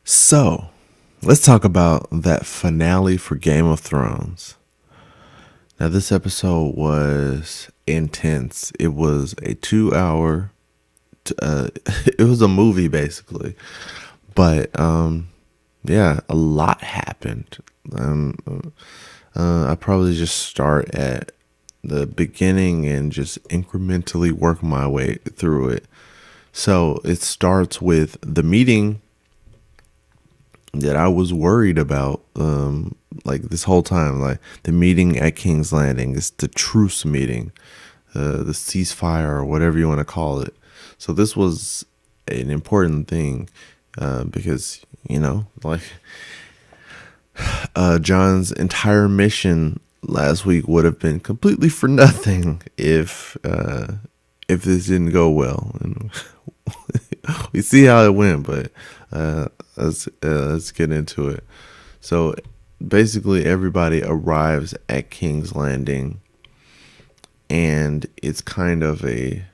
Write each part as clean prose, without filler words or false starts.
So, let's talk about that finale for Game of Thrones. Now, this episode was intense. It was a 2 hour, it was a movie basically. But, yeah, a lot happened. I probably just start at the beginning and just incrementally work my way through it. So, it starts with the meeting that I was worried about, like this whole time, like the meeting at King's Landing. It's the truce meeting, the ceasefire or whatever you want to call it. So this was an important thing, because like John's entire mission last week would have been completely for nothing if this didn't go well. And we see how it went, but let's get into it. So basically, everybody arrives at King's Landing, and it's kind of an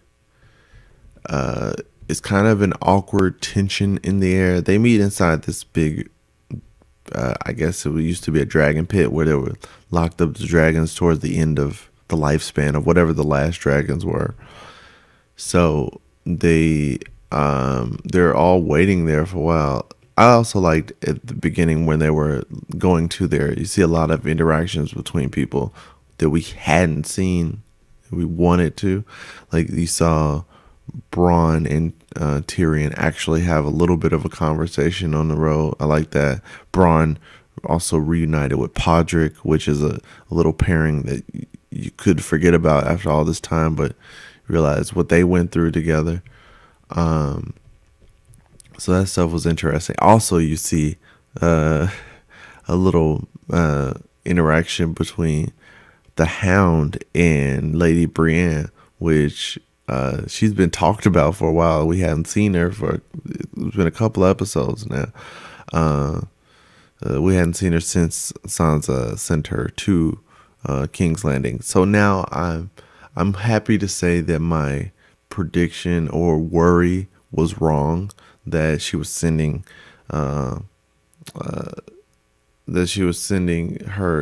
awkward tension in the air. They meet inside this big, I guess it used to be a dragon pit where they were locked up the dragons towards the end of the lifespan of whatever the last dragons were. So they're all waiting there for a while. I also liked at the beginning when they were going to there, you see a lot of interactions between people that we hadn't seen, we wanted to. Like you saw Bronn and Tyrion actually have a little bit of a conversation on the road. I like that. Bronn also reunited with Podrick, which is a little pairing that you could forget about after all this time, but realize what they went through together. So that stuff was interesting. Also, you see a little interaction between the Hound and Lady Brienne, which she's been talked about for a while. We haven't seen her it's been a couple of episodes now. We hadn't seen her since Sansa sent her to King's Landing. So now I'm happy to say that my prediction or worry was wrong, that she was sending her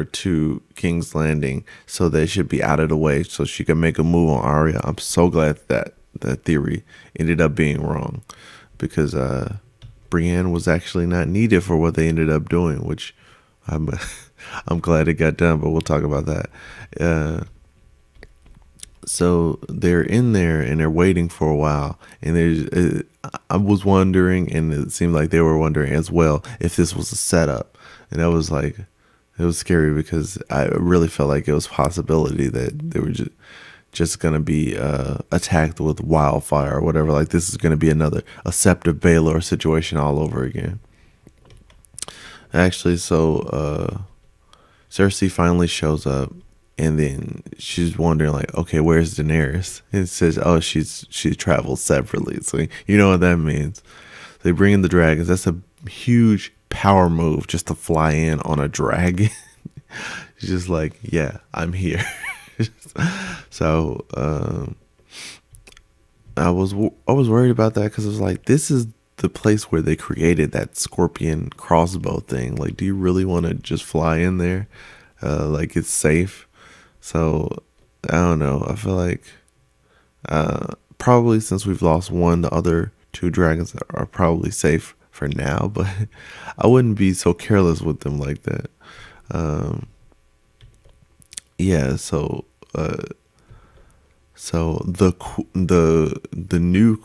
to King's Landing so they should be out of the way so she could make a move on Arya. I'm so glad that theory ended up being wrong, because Brienne was actually not needed for what they ended up doing, which I'm glad it got done, but we'll talk about that. So they're in there and they're waiting for a while, and I was wondering, and it seemed like they were wondering as well, if this was a setup. And that was like, it was scary, because I really felt like it was a possibility that they were just gonna be attacked with wildfire or whatever. Like this is gonna be a Sept of Baelor situation all over again. Actually, so Cersei finally shows up. And then she's wondering, like, okay, where's Daenerys? And it says, oh, she traveled separately. So you know what that means. They bring in the dragons. That's a huge power move, just to fly in on a dragon. She's just like, yeah, I'm here. So I was worried about that, because it was like, this is the place where they created that scorpion crossbow thing. Like, do you really want to just fly in there? Like it's safe? So I don't know. I feel like probably since we've lost one, the other two dragons are probably safe for now. But I wouldn't be so careless with them like that. Yeah. So the new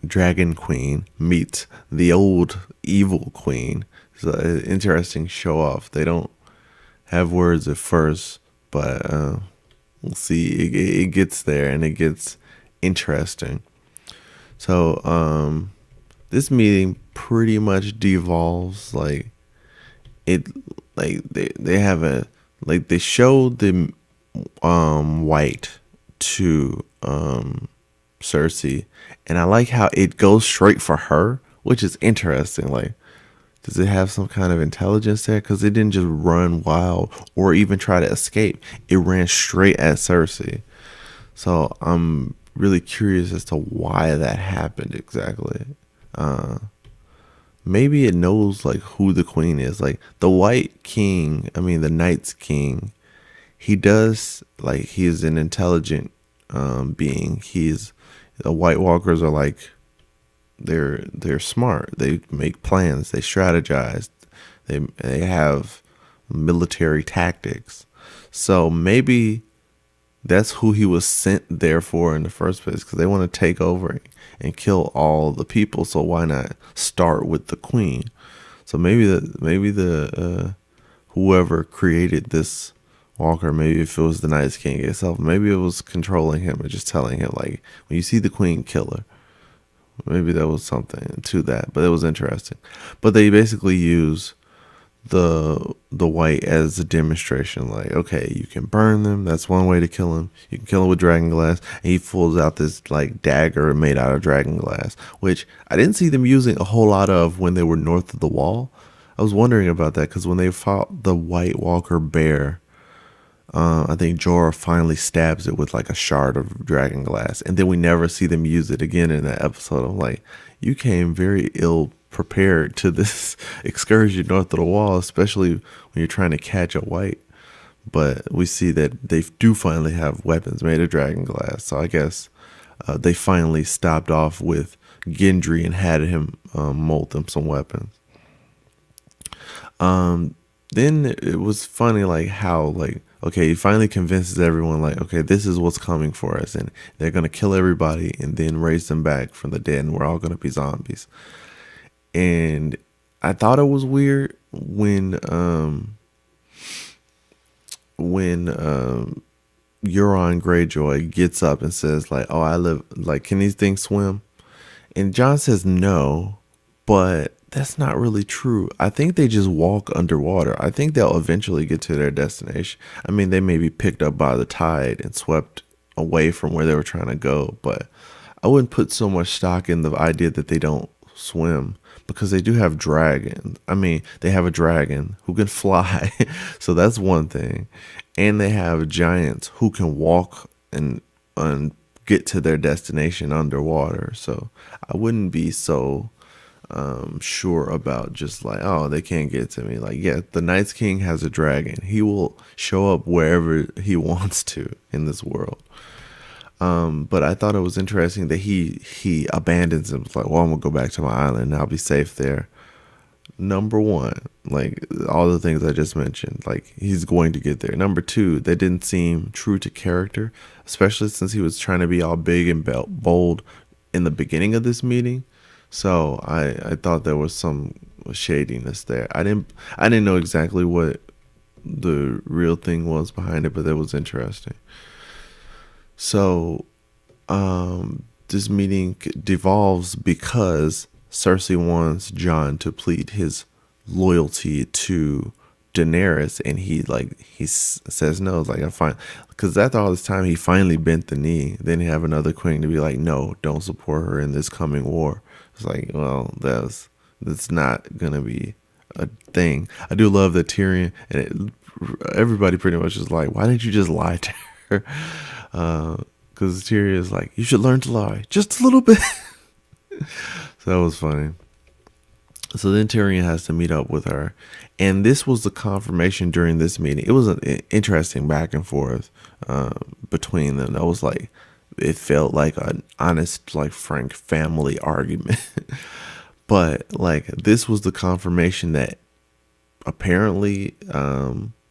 dragon queen meets the old evil queen. It's an interesting show off. They don't have words at first, but we'll see. It gets there, and it gets interesting. So this meeting pretty much devolves like it. Like they have they showed the white to Cersei, and I like how it goes straight for her, which is interesting. Like, does it have some kind of intelligence there? Because it didn't just run wild or even try to escape. It ran straight at Cersei. So I'm really curious as to why that happened exactly. maybe it knows like who the queen is. Like the White King, the Night's King, he does, like, he's an intelligent being. The White Walkers are like, they're smart. They make plans. They strategize. They have military tactics. So maybe that's who he was sent there for in the first place, because they want to take over and kill all the people. So why not start with the queen? So maybe the whoever created this Walker, maybe if it was the Night's King itself, maybe it was controlling him and just telling him, like, when you see the queen, kill her. Maybe there was something to that, but it was interesting. But they basically use the white as a demonstration, like, okay, you can burn them. That's one way to kill him. You can kill him with dragon glass. And he pulls out this like dagger made out of dragon glass, which I didn't see them using a whole lot of when they were north of the wall. I was wondering about that because when they fought the White Walker bear, I think Jorah finally stabs it with like a shard of dragon glass, and then we never see them use it again in that episode. I'm like, you came very ill prepared to this excursion north of the wall, especially when you're trying to catch a white. But we see that they do finally have weapons made of dragon glass, so I guess they finally stopped off with Gendry and had him mold them some weapons. Then it was funny, like how, like, okay, he finally convinces everyone, like, okay, this is what's coming for us, and they're gonna kill everybody and then raise them back from the dead, and we're all gonna be zombies. And I thought it was weird when Euron Greyjoy gets up and says, like, oh, I live, like, can these things swim? And John says no, but that's not really true. I think they just walk underwater. I think they'll eventually get to their destination. They may be picked up by the tide and swept away from where they were trying to go, but I wouldn't put so much stock in the idea that they don't swim, because they do have dragons. They have a dragon who can fly, so that's one thing. And they have giants who can walk and get to their destination underwater. So I wouldn't be so sure about just like, oh, they can't get to me. Like, yeah, the Night's King has a dragon. He will show up wherever he wants to in this world. But I thought it was interesting that he abandons him. It's like, well, I'm gonna go back to my island and I'll be safe there. Number one, like all the things I just mentioned, like he's going to get there. Number two, they didn't seem true to character, especially since he was trying to be all big and bold in the beginning of this meeting. So I thought there was some shadiness there. I didn't know exactly what the real thing was behind it, but that was interesting. So this meeting devolves because Cersei wants John to plead his loyalty to Daenerys, and he says no. It's like, I find, because after all this time he finally bent the knee. Then you have another queen to be like, no, don't support her in this coming war. It's like, well, that's not gonna be a thing. I do love that Tyrion and everybody pretty much is like, why didn't you just lie to her? Because Tyrion is like, you should learn to lie just a little bit. So that was funny. So then Tyrion has to meet up with her, and this was the confirmation during this meeting. It was an interesting back and forth between them. That was like, it felt like an honest, like, frank family argument. But like, this was the confirmation that apparently,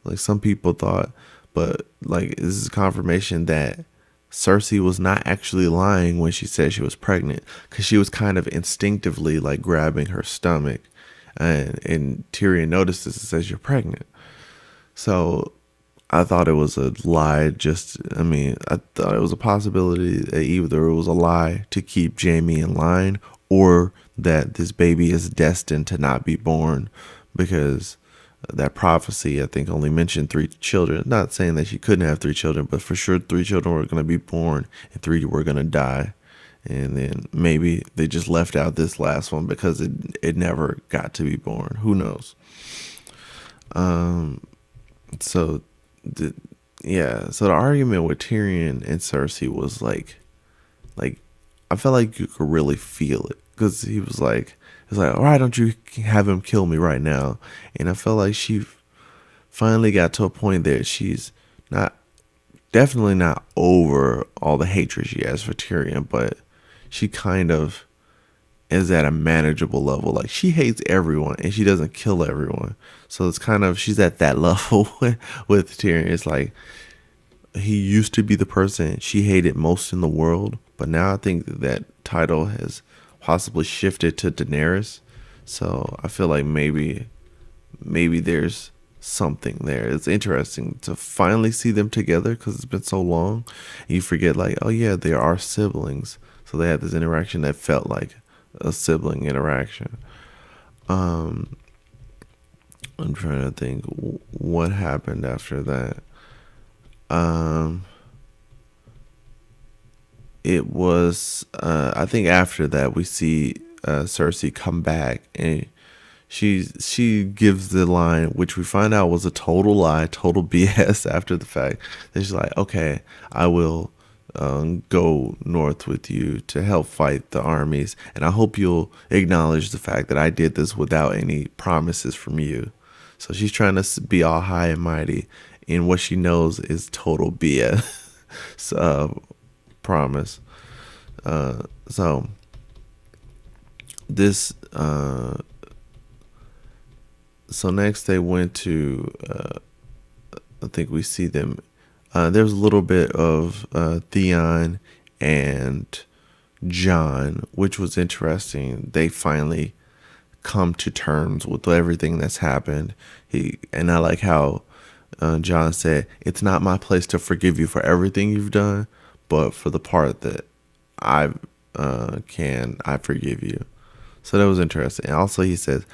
like some people thought, but like, this is confirmation that Cersei was not actually lying when she said she was pregnant, because she was kind of instinctively like grabbing her stomach, and Tyrion notices and says, you're pregnant. So I thought it was a lie. I thought it was a possibility that either it was a lie to keep Jaime in line, or that this baby is destined to not be born, because that prophecy, I think, only mentioned 3 children. Not saying that she couldn't have 3 children, but for sure 3 children were going to be born and 3 were going to die. And then maybe they just left out this last one because it never got to be born. Who knows? So the argument with Tyrion and Cersei was like I felt like you could really feel it. because he was like, why don't you have him kill me right now? And I felt like she finally got to a point that she's definitely not over all the hatred she has for Tyrion, but she kind of is at a manageable level. Like, she hates everyone and she doesn't kill everyone. So it's kind of, she's at that level with Tyrion. It's like, he used to be the person she hated most in the world, but now I think that title has possibly shifted to Daenerys. So I feel like maybe there's something there. It's interesting to finally see them together because it's been so long. And you forget, like, oh yeah, they are siblings. So they had this interaction that felt like a sibling interaction. I'm trying to think what happened after that. It was I think after that we see Cersei come back, and she gives the line, which we find out was a total lie, total BS after the fact. That she's like, okay, I will go north with you to help fight the armies, and I hope you'll acknowledge the fact that I did this without any promises from you. So she's trying to be all high and mighty in what she knows is total BS promise. So this so next they went to I think we see them. There's a little bit of Theon and John, which was interesting. They finally come to terms with everything that's happened. And I like how John said, "It's not my place to forgive you for everything you've done, but for the part that I forgive you." So that was interesting. And also he says,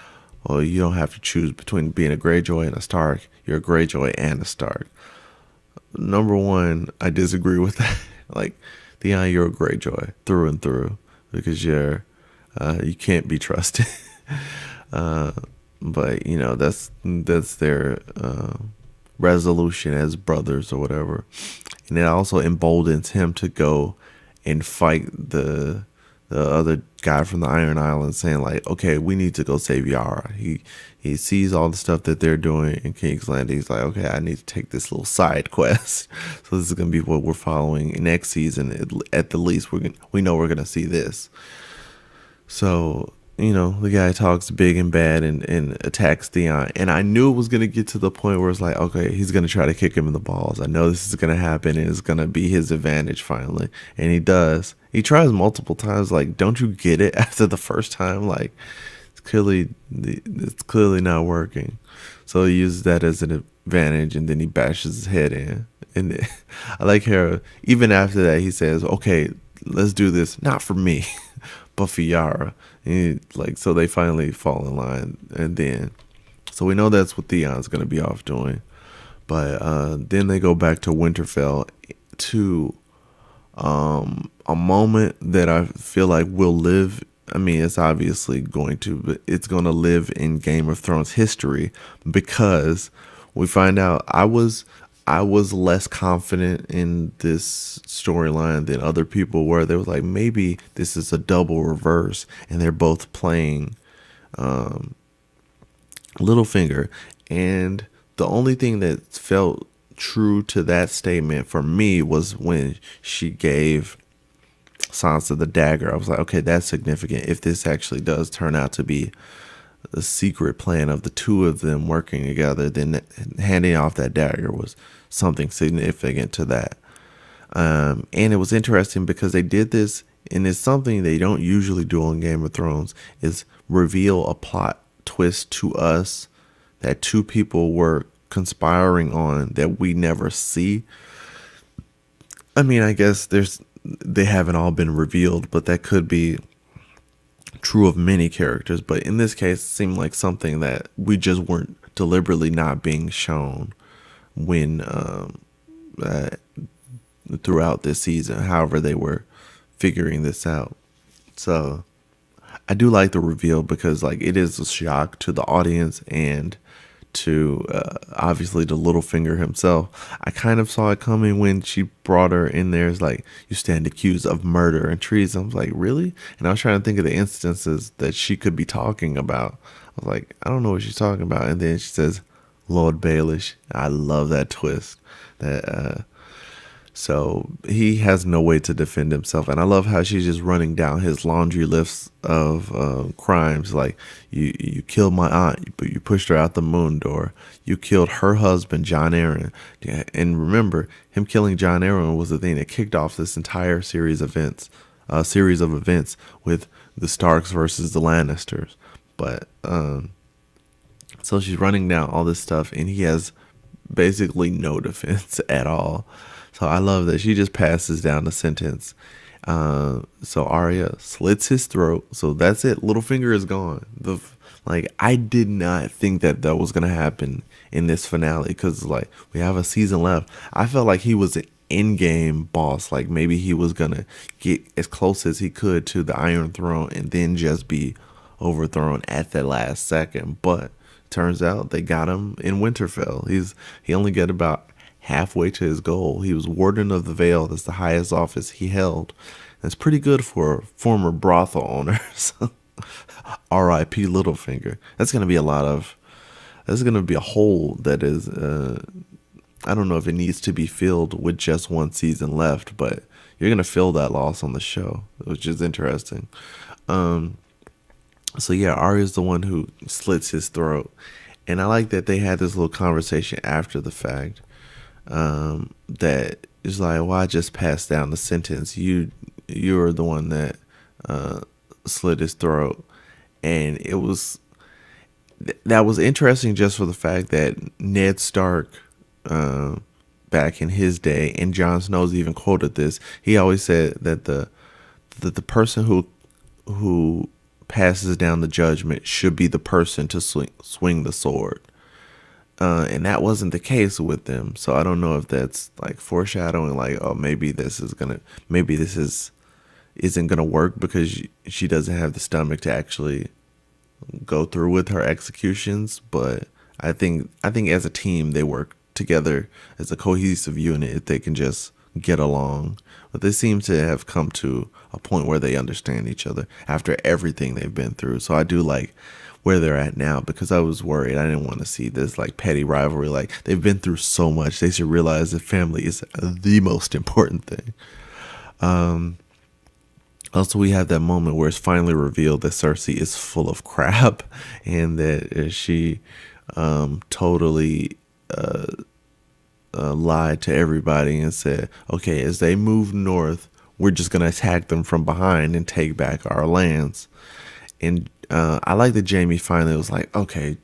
"Well, you don't have to choose between being a Greyjoy and a Stark. You're a Greyjoy and a Stark." Number one, I disagree with that. Like, Theon, you're a Greyjoy through and through because you can't be trusted. But you know, that's their resolution as brothers or whatever, and it also emboldens him to go and fight the other guy from the Iron Island, saying like, okay, we need to go save Yara. He sees all the stuff that they're doing in King's Landing. He's like, okay, I need to take this little side quest. So this is gonna be what we're following next season. At the least, we know we're gonna see this. So, you know, the guy talks big and bad and attacks Theon. And I knew it was going to get to the point where it's like, okay, he's going to try to kick him in the balls. I know this is going to happen and it's going to be his advantage finally. And he does. He tries multiple times. Like, don't you get it after the first time? Like, it's clearly not working. So he uses that as an advantage, and then he bashes his head in. And I like how even after that, he says, okay, let's do this. Not for me, but for Yara. So they finally fall in line, and then so we know that's what Theon's gonna be off doing. But then they go back to Winterfell to a moment that I feel like will live. I mean, it's obviously going to, but it's going to live in Game of Thrones history, because we find out I was less confident in this storyline than other people were. They was like, maybe this is a double reverse, and they're both playing Littlefinger. And the only thing that felt true to that statement for me was when she gave Sansa the dagger. I was like, okay, that's significant. If this actually does turn out to be the secret plan of the two of them working together, then handing off that dagger was something significant to that. And it was interesting because they did this, and it's something they don't usually do on Game of Thrones, is reveal a plot twist to us that two people were conspiring on that we never see. I mean, I guess they haven't all been revealed, but that could be true of many characters. But in this case, it seemed like something that we just weren't deliberately not being shown when throughout this season, however they were figuring this out. So I do like the reveal because, like, it is a shock to the audience and to obviously to Littlefinger himself. I kind of saw it coming when she brought her in there. It's like, you stand accused of murder and treason. I was like, really? And I was trying to think of the instances that she could be talking about. I was like, I don't know what she's talking about. And then she says, Lord Baelish. I love that twist. That so he has no way to defend himself, and I love how she's just running down his laundry list of crimes. Like, you killed my aunt, but you pushed her out the moon door. You killed her husband, John Arryn. Yeah, and remember, him killing John Arryn was the thing that kicked off this entire series of events with the Starks versus the Lannisters. But so she's running down all this stuff, and he has basically no defense at all. So I love that she just passes down the sentence. So Arya slits his throat. So that's it. Littlefinger is gone. I did not think that was gonna happen in this finale, because like, we have a season left. I felt like he was an in-game boss. Like, maybe he was gonna get as close as he could to the Iron Throne and then just be overthrown at the last second. But turns out they got him in Winterfell. He only got about halfway to his goal. He was Warden of the Vale. That's the highest office he held. That's pretty good for a former brothel owner. So, R.I.P. Littlefinger. That's going to be a hole that is, I don't know if it needs to be filled with just one season left, but you're going to fill that loss on the show, which is interesting. So yeah, Arya's the one who slits his throat. And I like that they had this little conversation after the fact. That is like, well, I just passed down the sentence. You're the one that slit his throat. And that was interesting just for the fact that Ned Stark, back in his day, and Jon Snow's even quoted this, he always said that the person who passes down the judgment should be the person to swing the sword. And that wasn't the case with them. So I don't know if that's like foreshadowing, like, oh, maybe this isn't gonna work because she doesn't have the stomach to actually go through with her executions. But I think as a team, they work together as a cohesive unit if they can just get along. But they seem to have come to a point where they understand each other after everything they've been through. So I do like where they're at now, because I was worried. I didn't want to see this like petty rivalry. Like, they've been through so much. They should realize that family is the most important thing. Also, we have that moment where it's finally revealed that Cersei is full of crap, and that she totally lied to everybody and said, okay, as they move north, we're just going to attack them from behind and take back our lands. And I like that Jaime finally was like, okay,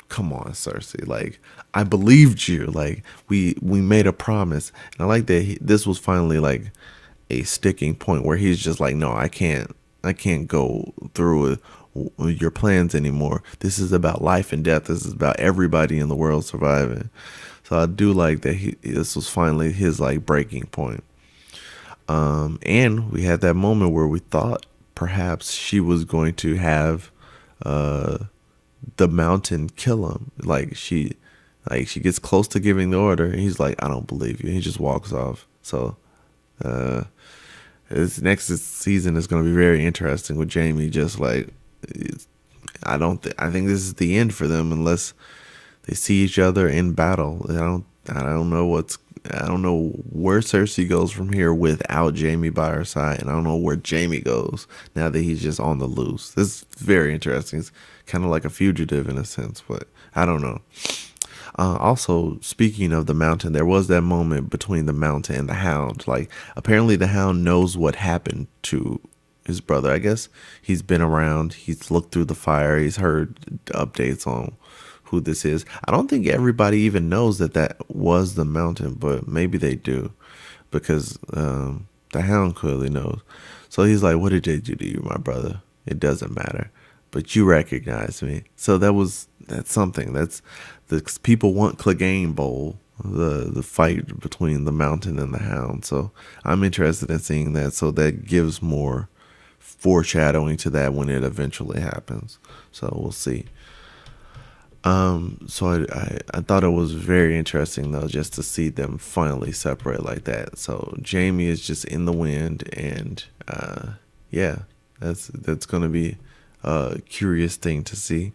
come on, Cersei. Like, I believed you. Like, we made a promise. And I like that this was finally like a sticking point where he's just like, no, I can't go through with your plans anymore. This is about life and death. This is about everybody in the world surviving. So I do like that this was finally his like breaking point. And we had that moment where we thought perhaps she was going to have the mountain kill him. Like, she gets close to giving the order, and he's like, I don't believe you. And he just walks off. So this next season is going to be very interesting with Jaime. Just like, I think this is the end for them unless they see each other in battle. I don't know where Cersei goes from here without Jaime by her side, and I don't know where Jaime goes now that he's just on the loose. This is very interesting. It's kind of like a fugitive in a sense, but I don't know. Also, speaking of the mountain, there was that moment between the mountain and the Hound. Like, apparently the Hound knows what happened to his brother. I guess he's been around. He's looked through the fire. He's heard updates on who this is. I don't think everybody even knows that was the mountain, but maybe they do, because the Hound clearly knows. So he's like, what did they do to you, my brother? It doesn't matter, but you recognize me. So that's something. That's the people want Clegane Bowl, the fight between the mountain and the Hound. So I'm interested in seeing that. So that gives more foreshadowing to that when it eventually happens. So we'll see. So I thought it was very interesting though, just to see them finally separate like that. So Jamie is just in the wind, and yeah, that's gonna be a curious thing to see.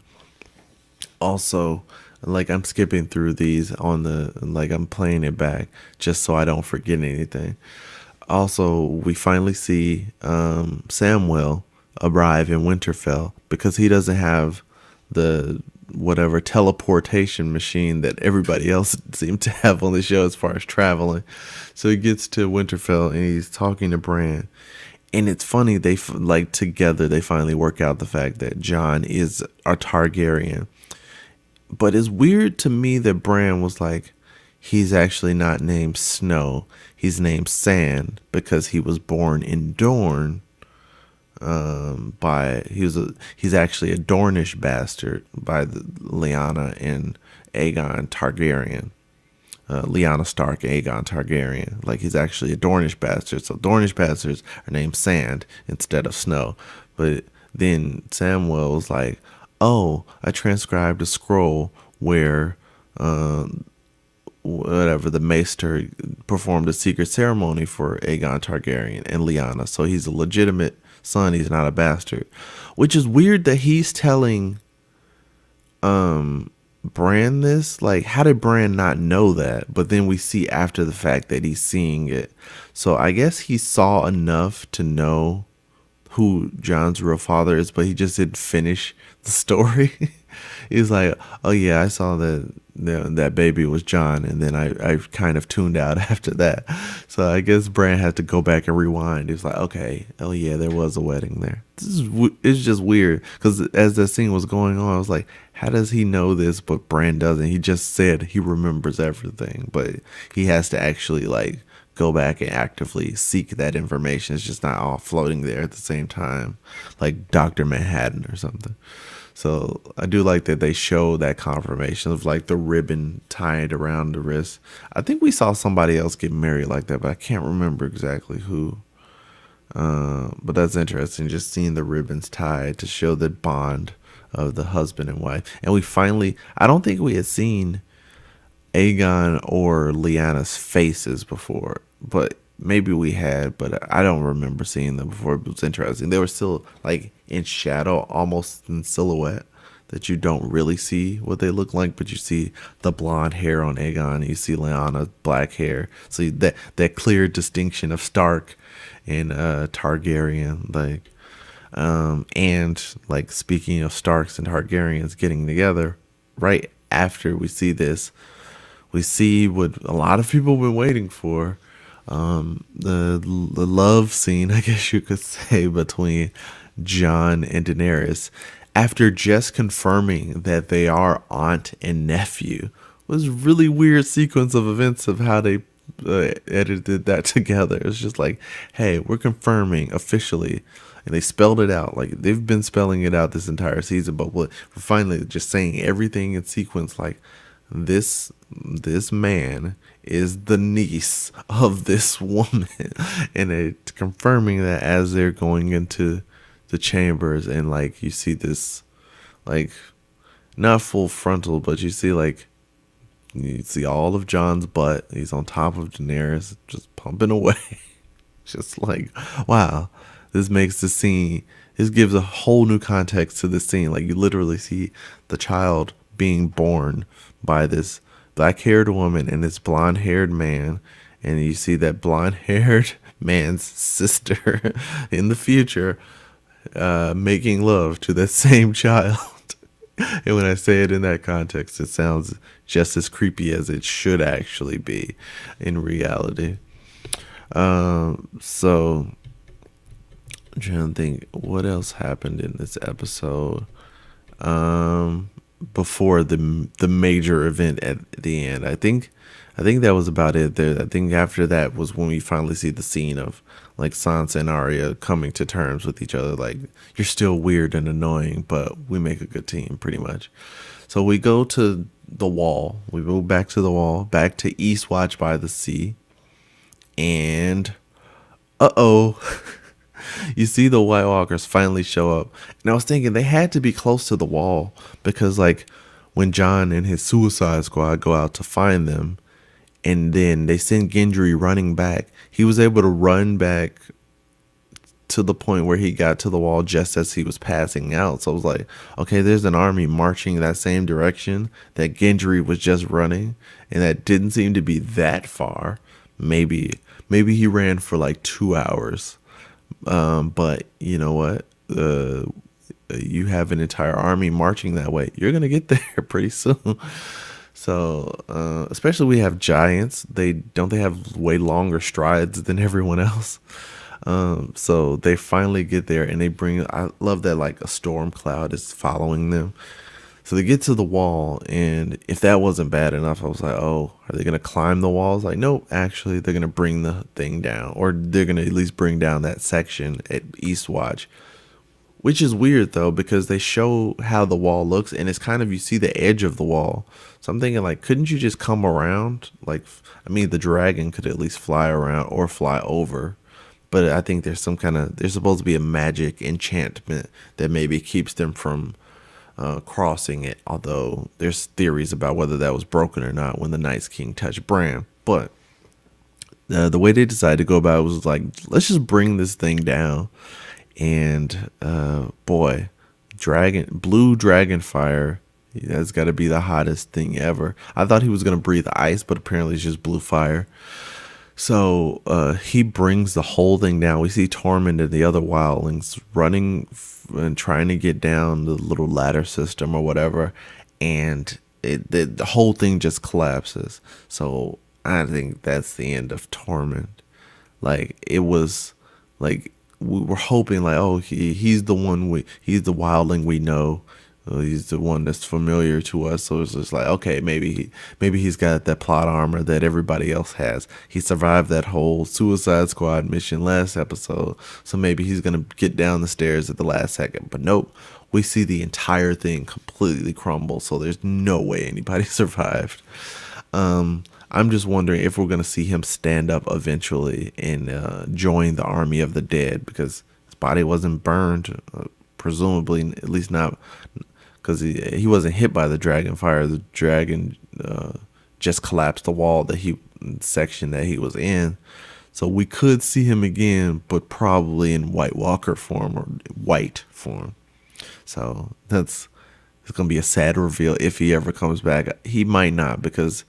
Also, like I'm skipping through these on the like I'm playing it back just so I don't forget anything. Also, we finally see Samwell arrive in Winterfell because he doesn't have the whatever teleportation machine that everybody else seemed to have on the show as far as traveling. So he gets to Winterfell and he's talking to Bran. And it's funny, like together they finally work out the fact that John is a Targaryen. But it's weird to me that Bran was like, he's actually not named Snow. He's named Sand because he was born in Dorne. He's actually a Dornish bastard by Lyanna and Aegon Targaryen. Lyanna Stark, Aegon Targaryen. Like he's actually a Dornish bastard. So Dornish bastards are named Sand instead of Snow. But then Samwell was like, "Oh, I transcribed a scroll where whatever the Maester performed a secret ceremony for Aegon Targaryen and Lyanna. So he's a legitimate son. He's not a bastard." Which is weird that he's telling Bran this. Like, how did Bran not know that? But then we see after the fact that he's seeing it. So I guess he saw enough to know who John's real father is, but he just didn't finish the story. He's like, "Oh yeah, I saw that baby was John," and then I kind of tuned out after that. So I guess Bran had to go back and rewind. He's like, "Okay, oh yeah, there was a wedding there." It's just weird because as that scene was going on, I was like, "How does he know this?" But Bran doesn't. He just said he remembers everything, but he has to actually like go back and actively seek that information. It's just not all floating there at the same time, like Dr. Manhattan or something. So I do like that they show that confirmation of like the ribbon tied around the wrist. I think we saw somebody else get married like that, but I can't remember exactly who. But that's interesting, just seeing the ribbons tied to show the bond of the husband and wife. And we finally, I don't think we had seen Aegon or Lyanna's faces before, but maybe we had, but I don't remember seeing them before. It was interesting. They were still like in shadow, almost in silhouette, that you don't really see what they look like, but you see the blonde hair on Aegon, you see Lyanna's black hair. So that clear distinction of Stark and Targaryen, like and like speaking of Starks and Targaryens getting together, right after we see this, we see what a lot of people have been waiting for. The love scene, I guess you could say, between Jon and Daenerys after just confirming that they are aunt and nephew. Was a really weird sequence of events of how they edited that together. It's just like, hey, we're confirming officially, and they spelled it out like they've been spelling it out this entire season, but we're finally just saying everything in sequence, like this man is the niece of this woman, and it's confirming that as they're going into the chambers, and like you see this, like not full frontal, but you see like you see all of John's butt. He's on top of Daenerys, just pumping away. Just like, wow, this makes the scene. This gives a whole new context to the scene. Like you literally see the child being born by this black-haired woman and this blonde-haired man, and you see that blonde-haired man's sister in the future making love to that same child. And when I say it in that context, it sounds just as creepy as it should actually be in reality. So I'm trying to think what else happened in this episode. Before the major event at the end. I think that was about it there. I think after that was when we finally see the scene of like Sansa and Arya coming to terms with each other. Like, you're still weird and annoying, but we make a good team, pretty much. So we go to the wall. We go back to the wall, back to Eastwatch by the Sea. And you see the White Walkers finally show up. And I was thinking they had to be close to the wall because like when John and his Suicide Squad go out to find them, and then they send Gendry running back. He was able to run back to the point where he got to the wall just as he was passing out. So I was like, okay, there's an army marching that same direction that Gendry was just running, and that didn't seem to be that far. Maybe he ran for like 2 hours. But you know what? You have an entire army marching that way. You're gonna get there pretty soon. So, especially we have giants. They have way longer strides than everyone else. So they finally get there, and they bring. I love that like a storm cloud is following them. So they get to the wall, and if that wasn't bad enough, I was like, oh, are they gonna climb the walls? Like, nope. Actually, they're gonna bring the thing down, or they're gonna at least bring down that section at Eastwatch. Which is weird though, because they show how the wall looks, and it's kind of, you see the edge of the wall. So I'm thinking, like, couldn't you just come around? Like, I mean, the dragon could at least fly around or fly over. But I think there's there's supposed to be a magic enchantment that maybe keeps them from crossing it. Although there's theories about whether that was broken or not when the Night's King touched Bran. But the way they decided to go about it was like, let's just bring this thing down. And boy, blue dragon fire, that's got to be the hottest thing ever. I thought he was going to breathe ice, but apparently it's just blue fire. So he brings the whole thing down. We see Tormund and the other wildlings running and trying to get down the little ladder system or whatever, and the whole thing just collapses. So I think that's the end of Tormund. Like, it was like, we were hoping like, oh, he's the he's the wildling we know. He's the one that's familiar to us. So it's just like, okay, maybe he's got that plot armor that everybody else has. He survived that whole Suicide Squad mission last episode, so maybe he's gonna get down the stairs at the last second. But nope, we see the entire thing completely crumble. So there's no way anybody survived. I'm just wondering if we're going to see him stand up eventually and join the army of the dead, because his body wasn't burned, presumably, at least not, because he wasn't hit by the dragon fire. The dragon just collapsed the wall section that he was in. So we could see him again, but probably in White Walker form or white form. So it's going to be a sad reveal if he ever comes back. He might not, because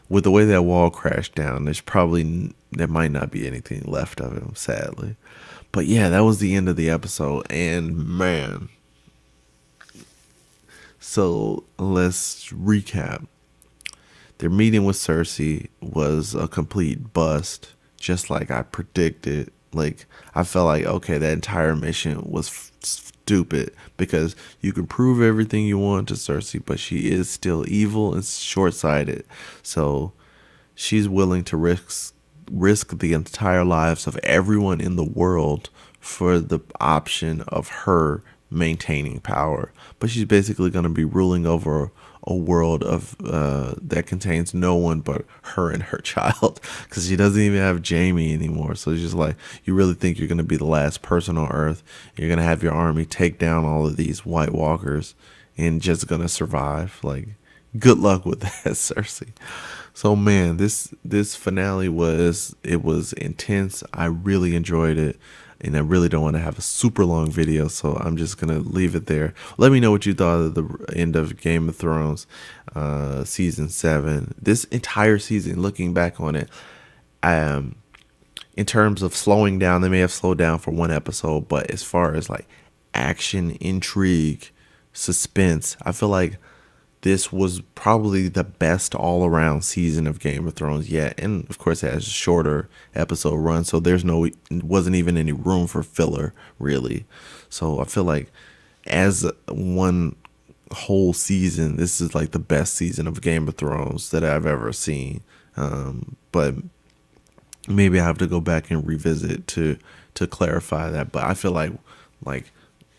with the way that wall crashed down, there might not be anything left of him, sadly. But yeah, that was the end of the episode, and man. So let's recap. Their meeting with Cersei was a complete bust, just like I predicted. Like, I felt like, okay, that entire mission was stupid, because you can prove everything you want to Cersei, but she is still evil and short-sighted. So she's willing to risk the entire lives of everyone in the world for the option of her maintaining power. But she's basically going to be ruling over a world of that contains no one but her and her child, because she doesn't even have Jaime anymore. So it's just like, you really think you're going to be the last person on Earth? You're going to have your army take down all of these White Walkers and just going to survive? Like, good luck with that, Cersei. So man, this finale was intense. I really enjoyed it. And I really don't want to have a super long video, so I'm just going to leave it there. Let me know what you thought of the end of Game of Thrones Season 7. This entire season, looking back on it, in terms of slowing down, they may have slowed down for one episode, but as far as like action, intrigue, suspense, I feel like this was probably the best all-around season of Game of Thrones yet. And of course, it has a shorter episode run, so wasn't even any room for filler, really. So I feel like as one whole season, this is like the best season of Game of Thrones that I've ever seen. But maybe I have to go back and revisit to clarify that. But I feel like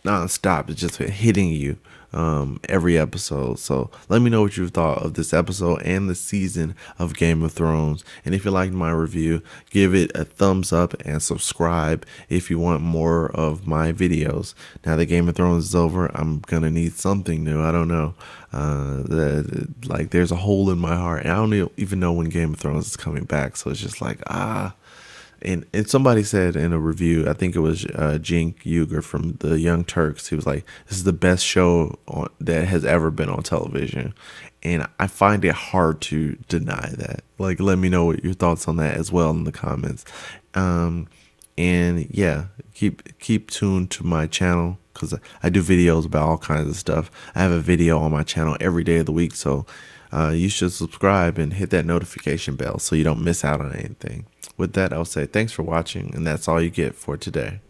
nonstop, it's just hitting you every episode. So let me know what you thought of this episode and the season of Game of Thrones. And if you liked my review, give it a thumbs up and subscribe if you want more of my videos. Now that Game of Thrones is over, I'm gonna need something new. I don't know. Like there's a hole in my heart, and I don't even know when Game of Thrones is coming back. So it's just like And somebody said in a review, I think it was Cenk Uygur from the Young Turks, he was like, this is the best show that has ever been on television. And I find it hard to deny that. Like, let me know what your thoughts on that as well in the comments. And yeah, keep tuned to my channel because I do videos about all kinds of stuff. I have a video on my channel every day of the week, so you should subscribe and hit that notification bell so you don't miss out on anything. With that, I'll say thanks for watching, and that's all you get for today.